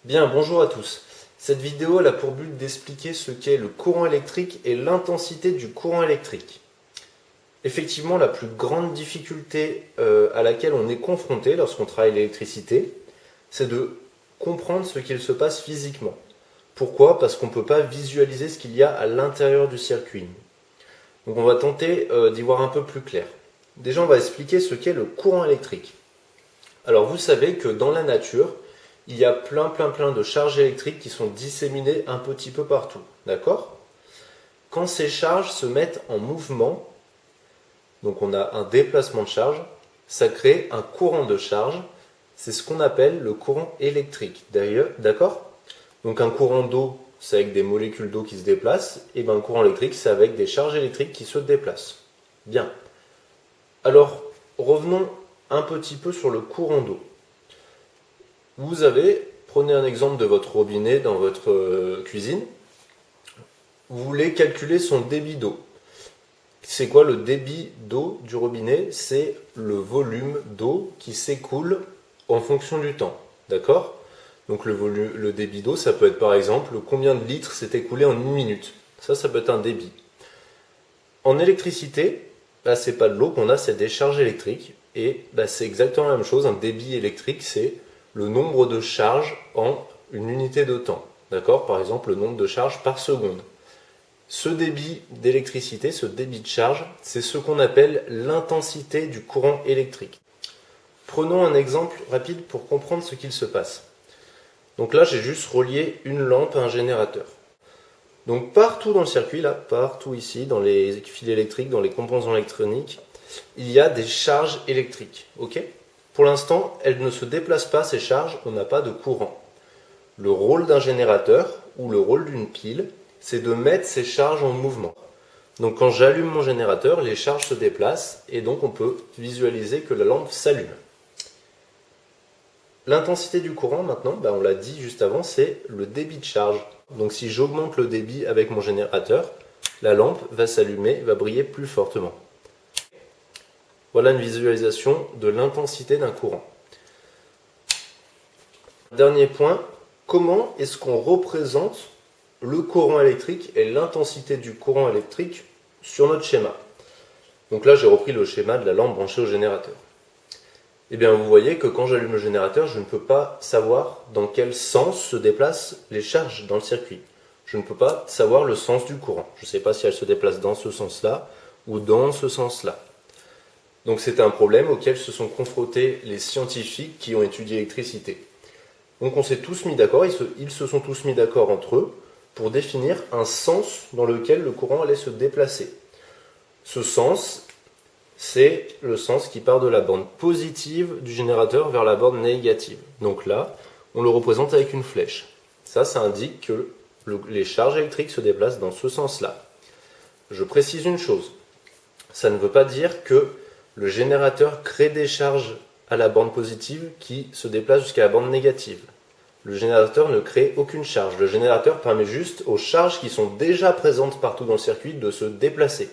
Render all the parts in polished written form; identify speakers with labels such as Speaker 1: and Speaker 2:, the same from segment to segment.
Speaker 1: Bien, bonjour à tous. Cette vidéo elle a pour but d'expliquer ce qu'est le courant électrique et l'intensité du courant électrique. Effectivement, la plus grande difficulté à laquelle on est confronté lorsqu'on travaille l'électricité, c'est de comprendre ce qu'il se passe physiquement. Pourquoi? Parce qu'on ne peut pas visualiser ce qu'il y a à l'intérieur du circuit. Donc on va tenter d'y voir un peu plus clair. Déjà, on va expliquer ce qu'est le courant électrique. Alors vous savez que dans la nature, il y a plein de charges électriques qui sont disséminées un petit peu partout. D'accord? Quand ces charges se mettent en mouvement, donc on a un déplacement de charge, ça crée un courant de charge. C'est ce qu'on appelle le courant électrique. D'ailleurs, d'accord? Donc un courant d'eau, c'est avec des molécules d'eau qui se déplacent, et bien un courant électrique, c'est avec des charges électriques qui se déplacent. Bien. Alors, revenons un petit peu sur le courant d'eau. Prenez un exemple de votre robinet dans votre cuisine. Vous voulez calculer son débit d'eau. C'est quoi le débit d'eau du robinet? C'est le volume d'eau qui s'écoule en fonction du temps. D'accord? Donc le débit d'eau, ça peut être par exemple combien de litres s'est écoulé en une minute. Ça peut être un débit. En électricité, là, c'est pas de l'eau qu'on a, c'est des charges électriques. Et c'est exactement la même chose. Un débit électrique, c'est le nombre de charges en une unité de temps. D'accord? Par exemple, le nombre de charges par seconde. Ce débit d'électricité, ce débit de charge, c'est ce qu'on appelle l'intensité du courant électrique. Prenons un exemple rapide pour comprendre ce qu'il se passe. Donc là, j'ai juste relié une lampe à un générateur. Donc partout dans le circuit, là, partout ici, dans les fils électriques, dans les composants électroniques, il y a des charges électriques. Ok? Pour l'instant, elles ne se déplacent pas, ces charges, on n'a pas de courant. Le rôle d'un générateur, ou le rôle d'une pile, c'est de mettre ces charges en mouvement. Donc quand j'allume mon générateur, les charges se déplacent, et donc on peut visualiser que la lampe s'allume. L'intensité du courant, maintenant, on l'a dit juste avant, c'est le débit de charge. Donc si j'augmente le débit avec mon générateur, la lampe va s'allumer, va briller plus fortement. Voilà une visualisation de l'intensité d'un courant. Dernier point, comment est-ce qu'on représente le courant électrique et l'intensité du courant électrique sur notre schéma? Donc là, j'ai repris le schéma de la lampe branchée au générateur. Eh bien, vous voyez que quand j'allume le générateur, je ne peux pas savoir dans quel sens se déplacent les charges dans le circuit. Je ne peux pas savoir le sens du courant. Je ne sais pas si elles se déplacent dans ce sens-là ou dans ce sens-là. Donc c'est un problème auquel se sont confrontés les scientifiques qui ont étudié l'électricité. Donc on s'est tous mis d'accord, ils se sont tous mis d'accord entre eux pour définir un sens dans lequel le courant allait se déplacer. Ce sens, c'est le sens qui part de la borne positive du générateur vers la borne négative. Donc là, on le représente avec une flèche. Ça indique que les charges électriques se déplacent dans ce sens-là. Je précise une chose, ça ne veut pas dire que le générateur crée des charges à la borne positive qui se déplacent jusqu'à la borne négative. Le générateur ne crée aucune charge. Le générateur permet juste aux charges qui sont déjà présentes partout dans le circuit de se déplacer.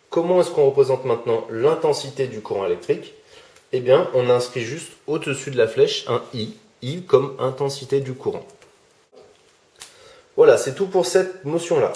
Speaker 1: Comment est-ce qu'on représente maintenant l'intensité du courant électrique? Eh bien, on inscrit juste au-dessus de la flèche un I. I comme intensité du courant. Voilà, c'est tout pour cette notion-là.